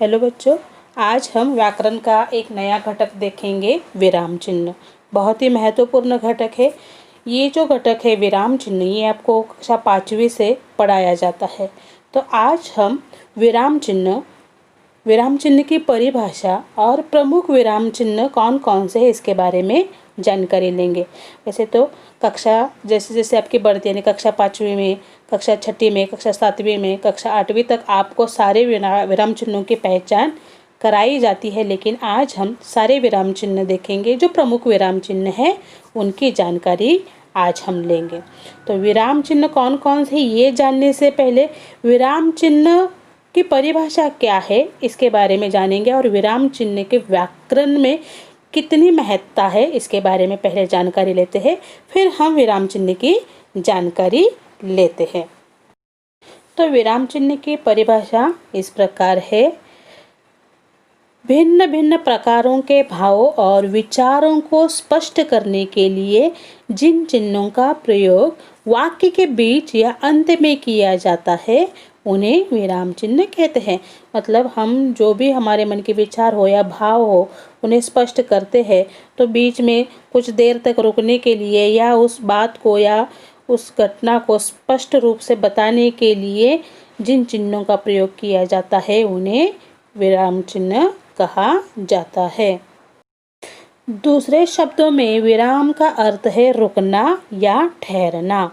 Hello बच्चों, आज हम व्याकरण का एक नया घटक देखेंगे, विराम चिन्ह। बहुत ही महत्वपूर्ण घटक है। ये जो घटक है विराम चिन्ह, ये आपको कक्षा 5वीं से पढ़ाया जाता है। तो आज हम विराम चिन्ह की परिभाषा और प्रमुख विराम चिन्ह कौन कौन से हैं इसके बारे में जानकारी लेंगे। वैसे तो कक्षा जैसे जैसे आपकी बढ़ती है, कक्षा 5वीं में, कक्षा 6ठी में, कक्षा 7वीं में, कक्षा 8वीं तक आपको सारे विराम चिन्हों की पहचान कराई जाती है, लेकिन आज हम सारे विराम चिन्ह देखेंगे। जो प्रमुख विराम चिन्ह हैं उनकी जानकारी आज हम लेंगे। तो विराम चिन्ह कौन कौन से ये जानने से पहले विराम चिन्ह की परिभाषा क्या है इसके बारे में जानेंगे, और विराम चिन्ह के व्याकरण में कितनी महत्ता है इसके बारे में पहले जानकारी लेते हैं, फिर हम विराम चिन्ह की जानकारी लेते हैं। तो विराम चिन्ह की परिभाषा इस प्रकार है। भिन्न भिन्न प्रकारों के भावों और विचारों को स्पष्ट करने के लिए जिन चिन्हों का प्रयोग वाक्य के बीच या अंत में किया जाता है उन्हें विराम चिन्ह कहते हैं। मतलब हम जो भी हमारे मन के विचार हो या भाव हो उन्हें स्पष्ट करते हैं, तो बीच में कुछ देर तक रुकने के लिए या उस बात को या उस घटना को स्पष्ट रूप से बताने के लिए जिन चिन्हों का प्रयोग किया जाता है उन्हें विराम चिन्ह कहा जाता है। दूसरे शब्दों में विराम का अर्थ है रुकना या ठहरना।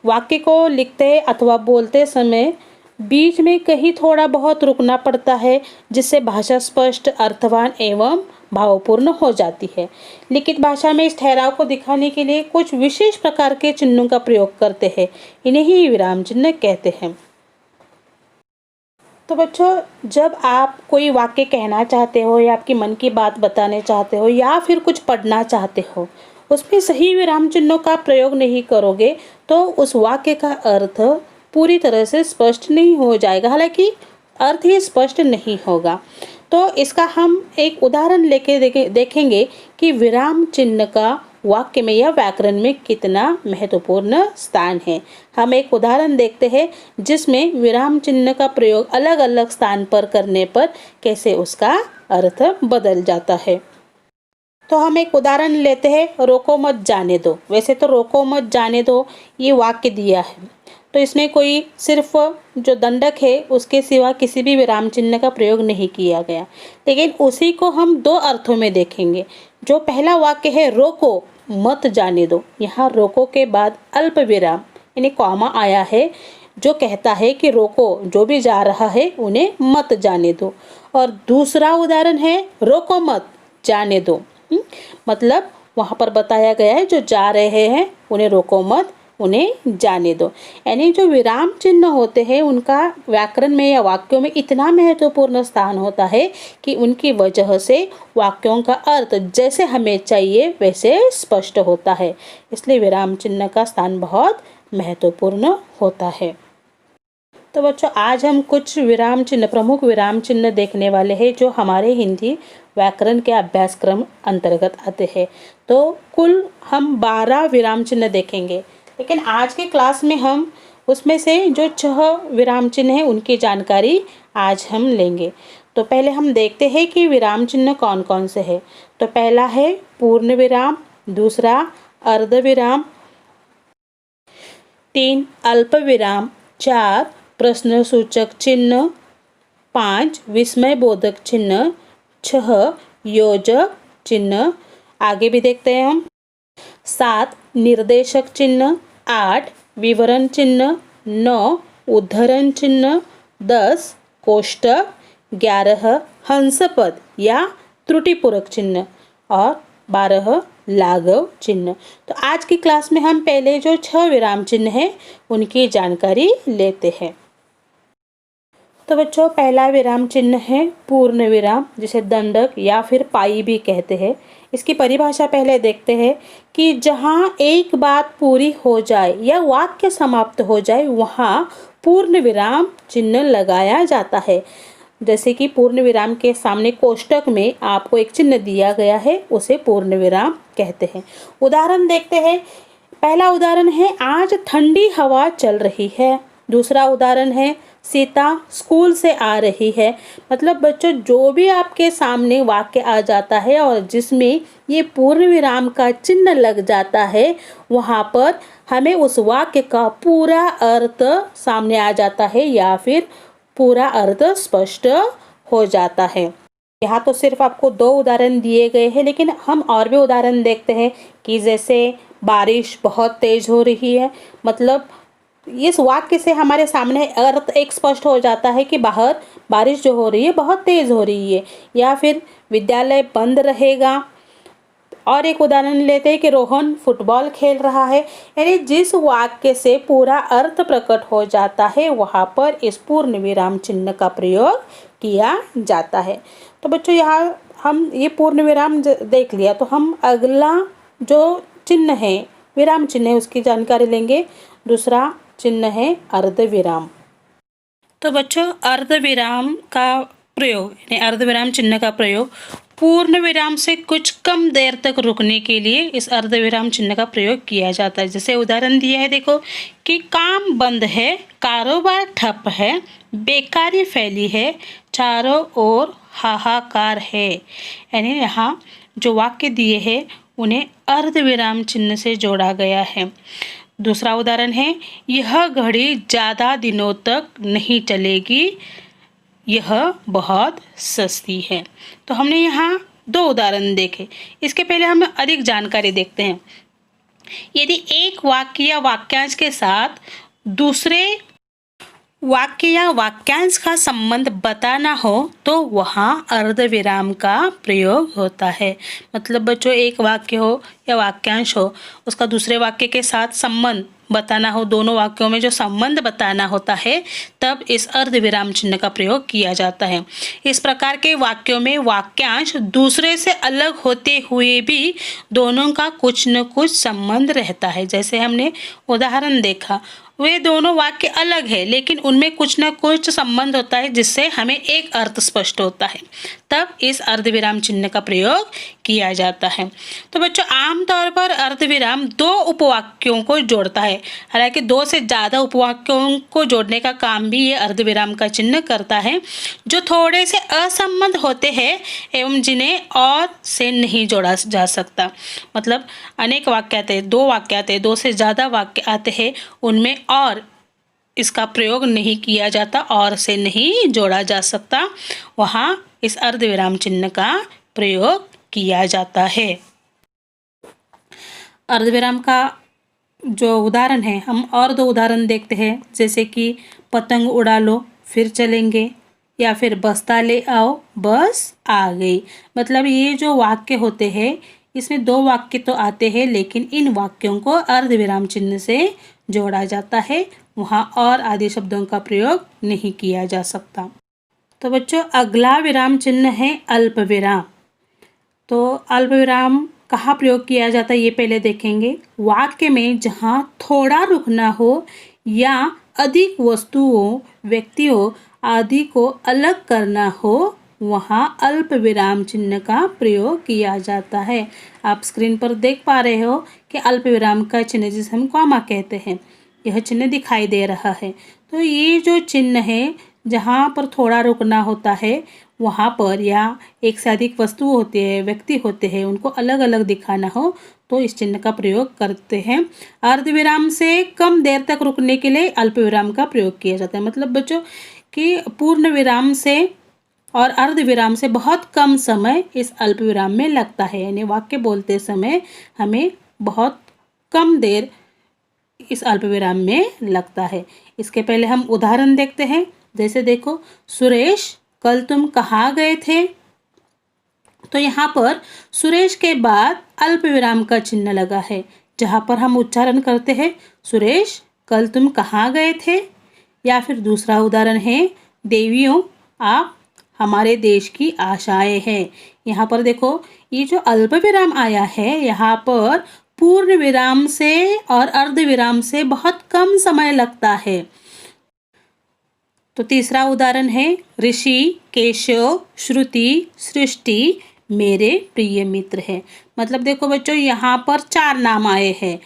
वाक्य को लिखते अथवा बोलते समय बीच में कहीं थोड़ा बहुत रुकना पड़ता है, जिससे भाषा स्पष्ट, अर्थवान एवं भावपूर्ण हो जाती है। लिखित भाषा में इस ठहराव को दिखाने के लिए कुछ विशेष प्रकार के चिन्हों का प्रयोग करते हैं, इन्हें ही विराम चिन्ह कहते हैं। तो बच्चों, जब आप कोई वाक्य कहना चाहते हो या आपकी मन की बात बताने चाहते हो या फिर कुछ पढ़ना चाहते हो, उसमें सही विराम चिन्हों का प्रयोग नहीं करोगे तो उस वाक्य का अर्थ पूरी तरह से स्पष्ट नहीं हो जाएगा, हालांकि अर्थ ही स्पष्ट नहीं होगा। तो इसका हम एक उदाहरण लेके देखेंगे कि विराम चिन्ह का वाक्य में या व्याकरण में कितना महत्वपूर्ण स्थान है। हम एक उदाहरण देखते हैं जिसमें विराम चिन्ह का प्रयोग अलग अलग स्थान पर करने पर कैसे उसका अर्थ बदल जाता है। तो हम एक उदाहरण लेते हैं, रोको मत जाने दो। वैसे तो रोको मत जाने दो ये वाक्य दिया है, तो इसमें कोई सिर्फ जो दंडक है उसके सिवा किसी भी विराम चिन्ह का प्रयोग नहीं किया गया, लेकिन उसी को हम दो अर्थों में देखेंगे। जो पहला वाक्य है रोको मत जाने दो, यहाँ रोको के बाद अल्प विराम यानी कॉमा आया है, जो कहता है कि रोको जो भी जा रहा है उन्हें मत जाने दो। और दूसरा उदाहरण है रोको मत जाने दो, मतलब वहाँ पर बताया गया है जो जा रहे हैं उन्हें रोको मत, उन्हें जाने दो। यानी जो विराम चिन्ह होते हैं उनका व्याकरण में या वाक्यों में इतना महत्वपूर्ण स्थान होता है कि उनकी वजह से वाक्यों का अर्थ जैसे हमें चाहिए वैसे स्पष्ट होता है। इसलिए विराम चिन्ह का स्थान बहुत महत्वपूर्ण होता है। तो बच्चों, आज हम कुछ विराम चिन्ह, प्रमुख विराम चिन्ह देखने वाले हैं जो हमारे हिंदी व्याकरण के अभ्यासक्रम अंतर्गत आते हैं। तो कुल हम 12 विराम चिन्ह देखेंगे, लेकिन आज के क्लास में हम उसमें से जो 6 विराम चिन्ह हैं उनकी जानकारी आज हम लेंगे। तो पहले हम देखते हैं कि विराम चिन्ह कौन कौन से हैं। तो पहला है पूर्ण विराम, दूसरा अर्ध विराम, 3 अल्प विराम, 4 प्रश्नसूचक चिन्ह, 5 विस्मय बोधक चिन्ह, 6 योजक चिन्ह। आगे भी देखते हैं हम। 7 निर्देशक चिन्ह, 8 विवरण चिन्ह, 9 उद्धरण चिन्ह, 10 कोष्टक, 11 हंसपद या त्रुटिपूरक चिन्ह और 12 लाघव चिन्ह। तो आज की क्लास में हम पहले जो 6 विराम चिन्ह हैं उनकी जानकारी लेते हैं। तो बच्चों पहला विराम चिन्ह है पूर्ण विराम, जिसे दंडक या फिर पाई भी कहते हैं। इसकी परिभाषा पहले देखते हैं कि जहाँ एक बात पूरी हो जाए या वाक्य समाप्त हो जाए वहाँ पूर्ण विराम चिन्ह लगाया जाता है। जैसे कि पूर्ण विराम के सामने कोष्टक में आपको एक चिन्ह दिया गया है, उसे पूर्ण विराम कहते हैं। उदाहरण देखते हैं। पहला उदाहरण है आज ठंडी हवा चल रही है। दूसरा उदाहरण है सीता स्कूल से आ रही है। मतलब बच्चों जो भी आपके सामने वाक्य आ जाता है और जिसमें ये पूर्ण विराम का चिन्ह लग जाता है, वहाँ पर हमें उस वाक्य का पूरा अर्थ सामने आ जाता है या फिर पूरा अर्थ स्पष्ट हो जाता है। यहाँ तो सिर्फ आपको 2 उदाहरण दिए गए हैं, लेकिन हम और भी उदाहरण देखते हैं कि जैसे बारिश बहुत तेज हो रही है। मतलब इस वाक्य से हमारे सामने अर्थ एक स्पष्ट हो जाता है कि बाहर बारिश जो हो रही है बहुत तेज हो रही है। या फिर विद्यालय बंद रहेगा। और एक उदाहरण लेते हैं कि रोहन फुटबॉल खेल रहा है। यानी जिस वाक्य से पूरा अर्थ प्रकट हो जाता है वहाँ पर इस पूर्ण विराम चिन्ह का प्रयोग किया जाता है। तो बच्चों यहाँ हम ये पूर्ण विराम देख लिया, तो हम अगला जो चिन्ह है विराम चिन्ह है उसकी जानकारी लेंगे। दूसरा चिन्ह है अर्धविराम। तो बच्चों अर्धविराम का प्रयोग यानी अर्धविराम चिन्ह का प्रयोग पूर्ण विराम से कुछ कम देर तक रुकने के लिए इस अर्धविराम चिन्ह का प्रयोग किया जाता है। जैसे उदाहरण दिया है देखो कि काम बंद है, कारोबार ठप है, बेकारी फैली है, चारों ओर हाहाकार है। यानी यहाँ जो वाक्य दिए हैं उन्हें अर्धविराम चिन्ह से जोड़ा गया है। दूसरा उदाहरण है यह घड़ी ज़्यादा दिनों तक नहीं चलेगी, यह बहुत सस्ती है। तो हमने यहाँ 2 उदाहरण देखे। इसके पहले हम अधिक जानकारी देखते हैं। यदि एक वाक्य या वाक्यांश के साथ दूसरे वाक्य या वाक्यांश का संबंध बताना हो तो वहाँ अर्धविराम का प्रयोग होता है। मतलब बच्चों एक वाक्य हो या वाक्यांश हो, उसका दूसरे वाक्य के साथ संबंध बताना हो, दोनों वाक्यों में जो संबंध बताना होता है, तब इस अर्धविराम चिन्ह का प्रयोग किया जाता है। इस प्रकार के वाक्यों में वाक्यांश दूसरे से अलग होते हुए भी दोनों का कुछ न कुछ संबंध रहता है। जैसे हमने उदाहरण देखा, वे दोनों वाक्य अलग है लेकिन उनमें कुछ न कुछ संबंध होता है जिससे हमें एक अर्थ स्पष्ट होता है, तब इस अर्धविराम चिन्ह का प्रयोग किया जाता है। तो बच्चों आमतौर पर अर्धविराम 2 उपवाक्यों को जोड़ता है। हालांकि 2 से ज़्यादा उपवाक्यों को जोड़ने का काम भी ये अर्धविराम का चिन्ह करता है, जो थोड़े से असंबद्ध होते हैं एवं जिन्हें और से नहीं जोड़ा जा सकता। मतलब अनेक वाक्य आते हैं, 2 वाक्य आते हैं, 2 से ज़्यादा वाक्य आते हैं, उनमें और इसका प्रयोग नहीं किया जाता, और से नहीं जोड़ा जा सकता, वहाँ इस अर्धविराम चिन्ह का प्रयोग किया जाता है। अर्धविराम का जो उदाहरण है, हम और 2 उदाहरण देखते हैं। जैसे कि पतंग उड़ा लो फिर चलेंगे, या फिर बस्ता ले आओ बस आ गई। मतलब ये जो वाक्य होते हैं इसमें 2 वाक्य तो आते हैं लेकिन इन वाक्यों को अर्धविराम चिन्ह से जोड़ा जाता है, वहाँ और आदि शब्दों का प्रयोग नहीं किया जा सकता। तो बच्चों अगला विराम चिन्ह है अल्पविराम। तो अल्पविराम कहाँ प्रयोग किया जाता है ये पहले देखेंगे। वाक्य में जहाँ थोड़ा रुकना हो या अधिक वस्तुओं, व्यक्तियों आदि को अलग करना हो, वहाँ अल्प विराम चिन्ह का प्रयोग किया जाता है। आप स्क्रीन पर देख पा रहे हो कि अल्प विराम का चिन्ह जिसे हम कॉमा कहते हैं, यह चिन्ह दिखाई दे रहा है। तो ये जो चिन्ह है जहाँ पर थोड़ा रुकना होता है वहाँ पर, या एक से अधिक वस्तु होती है, व्यक्ति होते हैं, उनको अलग अलग दिखाना हो तो इस चिन्ह का प्रयोग करते हैं। अर्धविराम से कम देर तक रुकने के लिए अल्प विराम का प्रयोग किया जाता है। मतलब बच्चों कि पूर्ण विराम से और अर्धविराम से बहुत कम समय इस अल्प विराम में लगता है, यानी वाक्य बोलते समय हमें बहुत कम देर इस अल्प विराम में लगता है। इसके पहले हम उदाहरण देखते हैं। जैसे देखो, सुरेश कल तुम कहाँ गए थे। तो यहाँ पर सुरेश के बाद अल्प विराम का चिन्ह लगा है, जहाँ पर हम उच्चारण करते हैं सुरेश कल तुम कहाँ गए थे। या फिर दूसरा उदाहरण है, देवियों, आप हमारे देश की आशाएं हैं। यहाँ पर देखो, ये जो अल्प विराम आया है, यहाँ पर पूर्ण विराम से और अर्ध विराम से बहुत कम समय लगता है। तो तीसरा उदाहरण है, ऋषि, केशव, श्रुति, सृष्टि मेरे प्रिय मित्र है। मतलब देखो बच्चों, यहाँ पर 4 नाम आए हैं,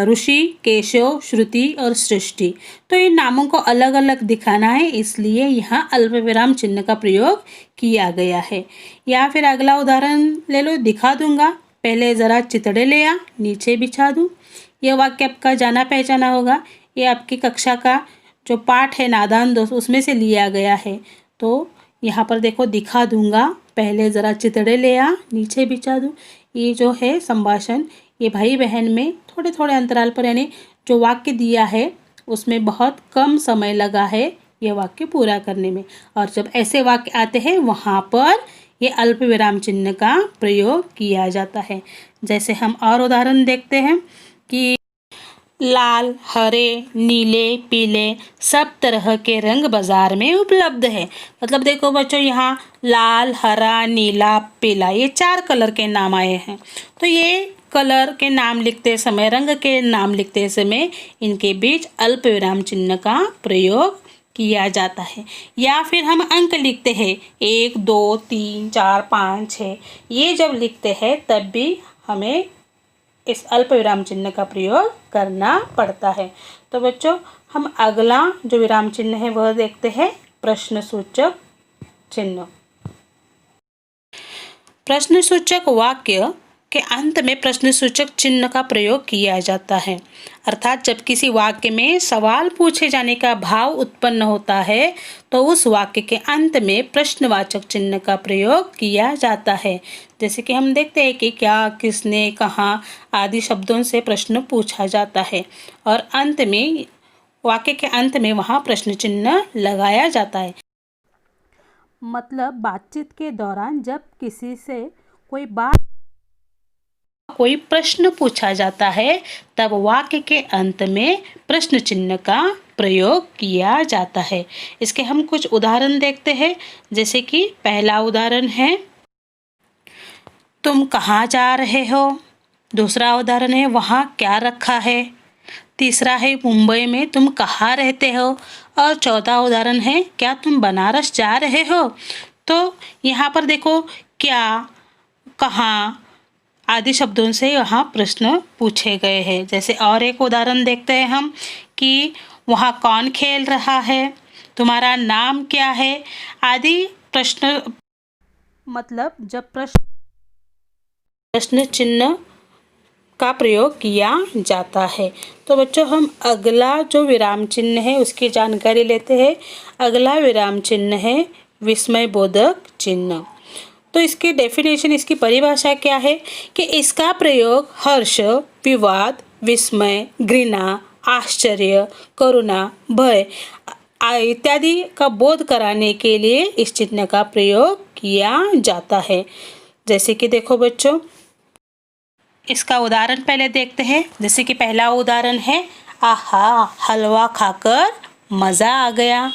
ऋषि, केशव, श्रुति और सृष्टि। तो इन नामों को अलग अलग दिखाना है, इसलिए यहाँ अल्प विराम चिन्ह का प्रयोग किया गया है। या फिर अगला उदाहरण ले लो, दिखा दूंगा, पहले ज़रा चितड़े ले आ, नीचे बिछा दूँ। यह वाक्य आपका जाना पहचाना होगा। ये आपकी कक्षा का जो पाठ है नादान दोस्त, उसमें से लिया गया है। तो यहाँ पर देखो, दिखा दूंगा, पहले ज़रा चितड़े ले आ, नीचे बिछा दूँ। ये जो है संभाषण, ये भाई बहन में थोड़े थोड़े अंतराल पर, यानी जो वाक्य दिया है उसमें बहुत कम समय लगा है ये वाक्य पूरा करने में। और जब ऐसे वाक्य आते हैं वहाँ पर ये अल्प विराम चिन्ह का प्रयोग किया जाता है। जैसे हम और उदाहरण देखते हैं कि लाल, हरे, नीले, पीले सब तरह के रंग बाजार में उपलब्ध है। मतलब देखो बच्चों, यहाँ लाल, हरा, नीला, पीला, ये 4 कलर के नाम आए हैं। तो ये कलर के नाम लिखते समय, रंग के नाम लिखते समय इनके बीच अल्प विराम चिन्ह का प्रयोग किया जाता है। या फिर हम अंक लिखते हैं 1, 2, 3, 4, 5, 6, ये जब लिखते हैं तब भी हमें इस अल्प विराम चिन्ह का प्रयोग करना पड़ता है। तो बच्चों, हम अगला जो विराम चिन्ह है वह देखते हैं, प्रश्नसूचक चिन्ह। प्रश्नसूचक वाक्य के अंत में प्रश्नसूचक चिन्ह का प्रयोग किया जाता है। अर्थात जब किसी वाक्य में सवाल पूछे जाने का भाव उत्पन्न होता है तो उस वाक्य के अंत में प्रश्नवाचक चिन्ह का प्रयोग किया जाता है। जैसे कि हम देखते हैं कि क्या, किसने, कहाँ आदि शब्दों से प्रश्न पूछा जाता है और अंत में, वाक्य के अंत में वहाँ प्रश्न चिन्ह लगाया जाता है। मतलब बातचीत के दौरान जब किसी से कोई प्रश्न पूछा जाता है तब वाक्य के अंत में प्रश्न चिन्ह का प्रयोग किया जाता है। इसके हम कुछ उदाहरण देखते हैं। जैसे कि पहला उदाहरण है, तुम कहाँ जा रहे हो। दूसरा उदाहरण है, वहाँ क्या रखा है। तीसरा है, मुंबई में तुम कहाँ रहते हो। और चौथा उदाहरण है, क्या तुम बनारस जा रहे हो। तो यहाँ पर देखो, क्या, कहाँ आदि शब्दों से यहाँ प्रश्न पूछे गए हैं। जैसे और एक उदाहरण देखते हैं हम कि वहाँ कौन खेल रहा है, तुम्हारा नाम क्या है आदि प्रश्न। मतलब जब प्रश्न चिन्ह का प्रयोग किया जाता है। तो बच्चों, हम अगला जो विराम चिन्ह है उसकी जानकारी लेते हैं। अगला विराम चिन्ह है विस्मयबोधक चिन्ह। तो इसकी डेफिनेशन, इसकी परिभाषा क्या है कि इसका प्रयोग हर्ष, विवाद, विस्मय, घृणा, आश्चर्य, करुणा, भय इत्यादि का बोध कराने के लिए इस चिन्ह का प्रयोग किया जाता है। जैसे कि देखो बच्चों, इसका उदाहरण पहले देखते हैं। जैसे कि पहला उदाहरण है, आहा हलवा खाकर मज़ा आ गया।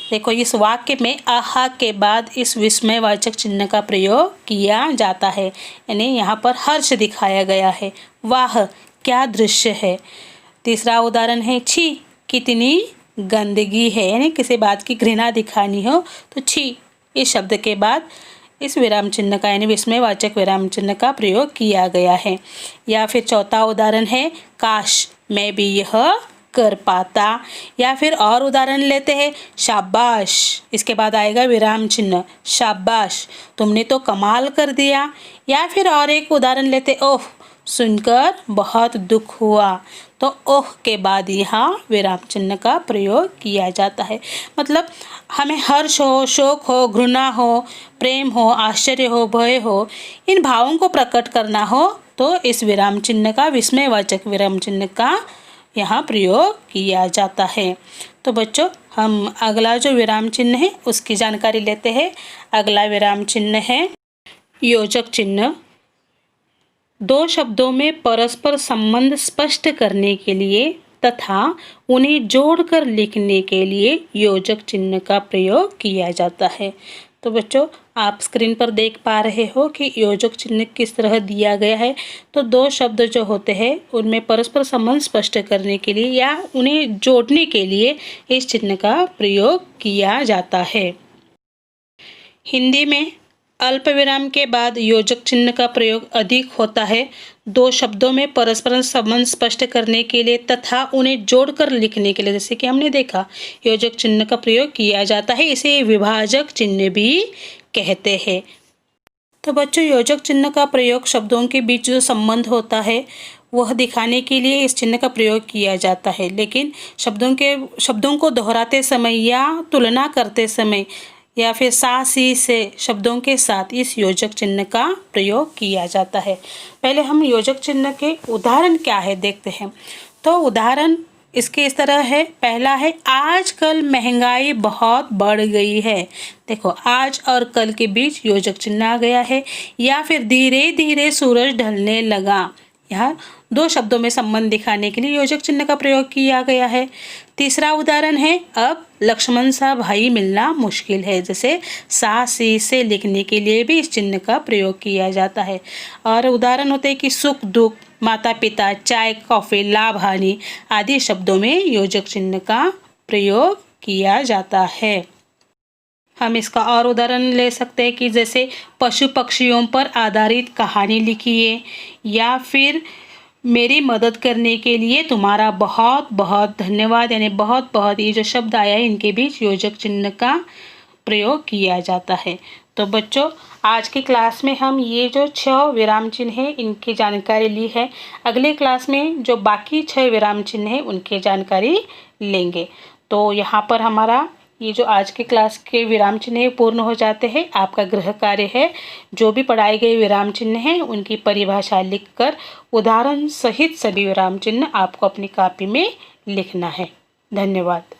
देखो, इस वाक्य में आहा के बाद इस विस्मयवाचक चिन्ह का प्रयोग किया जाता है, यानी यहाँ पर हर्ष दिखाया गया है। वाह क्या दृश्य है। तीसरा उदाहरण है, छी कितनी गंदगी है, यानी किसी बात की घृणा दिखानी हो तो छी इस शब्द के बाद इस विराम चिन्ह का, यानी विस्मयवाचक विराम चिन्ह का प्रयोग किया गया है। या फिर चौथा उदाहरण है, काश मैं भी यह कर पाता। या फिर और उदाहरण लेते हैं, शाबाश, इसके बाद आएगा विराम चिन्ह, शाबाश तुमने तो कमाल कर दिया। या फिर और एक उदाहरण लेते, ओह सुनकर बहुत दुख हुआ। तो ओह के बाद यहाँ विराम चिन्ह का प्रयोग किया जाता है। मतलब हमें हर्ष हो, शोक हो, घृणा हो, प्रेम हो, आश्चर्य हो, भय हो, इन भावों को प्रकट करना हो तो इस विराम चिन्ह का, विस्मयवाचक विराम चिन्ह का यहाँ प्रयोग किया जाता है। तो बच्चों, हम अगला जो विराम चिन्ह है उसकी जानकारी लेते हैं। अगला विराम चिन्ह है योजक चिन्ह। 2 शब्दों में परस्पर संबंध स्पष्ट करने के लिए तथा उन्हें जोड़कर लिखने के लिए योजक चिन्ह का प्रयोग किया जाता है। तो बच्चों, आप स्क्रीन पर देख पा रहे हो कि योजक चिन्ह किस तरह दिया गया है। तो दो शब्द जो होते हैं उनमें परस्पर संबंध स्पष्ट करने के लिए या उन्हें जोड़ने के लिए इस चिन्ह का प्रयोग किया जाता है। हिंदी में अल्प विराम के बाद योजक चिन्ह का प्रयोग अधिक होता है। दो शब्दों में परस्पर संबंध स्पष्ट करने के लिए तथा उन्हें जोड़कर लिखने के लिए, जैसे कि हमने देखा, योजक चिन्ह का प्रयोग किया जाता है। इसे विभाजक चिन्ह भी कहते हैं। तो बच्चों, योजक चिन्ह का प्रयोग शब्दों के बीच जो संबंध होता है वह दिखाने के लिए इस चिन्ह का प्रयोग किया जाता है। लेकिन शब्दों को दोहराते समय या तुलना करते समय या फिर सा सी से शब्दों के साथ इस योजक चिन्ह का प्रयोग किया जाता है। पहले हम योजक चिन्ह के उदाहरण क्या है देखते हैं। तो उदाहरण इसके इस तरह है। पहला है, आजकल महंगाई बहुत बढ़ गई है। देखो, आज और कल के बीच योजक चिन्ह आ गया है। या फिर धीरे धीरे सूरज ढलने लगा। यहाँ दो शब्दों में संबंध दिखाने के लिए योजक चिन्ह का प्रयोग किया गया है। तीसरा उदाहरण है, अब लक्ष्मण सा भाई मिलना मुश्किल है। जैसे सा सी से लिखने के लिए भी इस चिन्ह का प्रयोग किया जाता है। और उदाहरण होते हैं कि सुख दुख, माता पिता, चाय कॉफी, लाभ हानि आदि शब्दों में योजक चिन्ह का प्रयोग किया जाता है। हम इसका और उदाहरण ले सकते हैं कि जैसे पशु पक्षियों पर आधारित कहानी लिखिए, या फिर मेरी मदद करने के लिए तुम्हारा बहुत बहुत धन्यवाद। यानी बहुत बहुत, ये जो शब्द आया है इनके बीच योजक चिन्ह का प्रयोग किया जाता है। तो बच्चों, आज की क्लास में हम ये जो 6 विराम चिन्ह है इनकी जानकारी ली है। अगले क्लास में जो बाकी 6 विराम चिन्ह है उनकी जानकारी लेंगे। तो यहाँ पर हमारा ये जो आज के क्लास के विराम चिन्ह पूर्ण हो जाते हैं। आपका गृह कार्य है, जो भी पढ़ाए गए विराम चिन्ह हैं उनकी परिभाषा लिखकर उदाहरण सहित सभी विराम चिन्ह आपको अपनी कॉपी में लिखना है। धन्यवाद।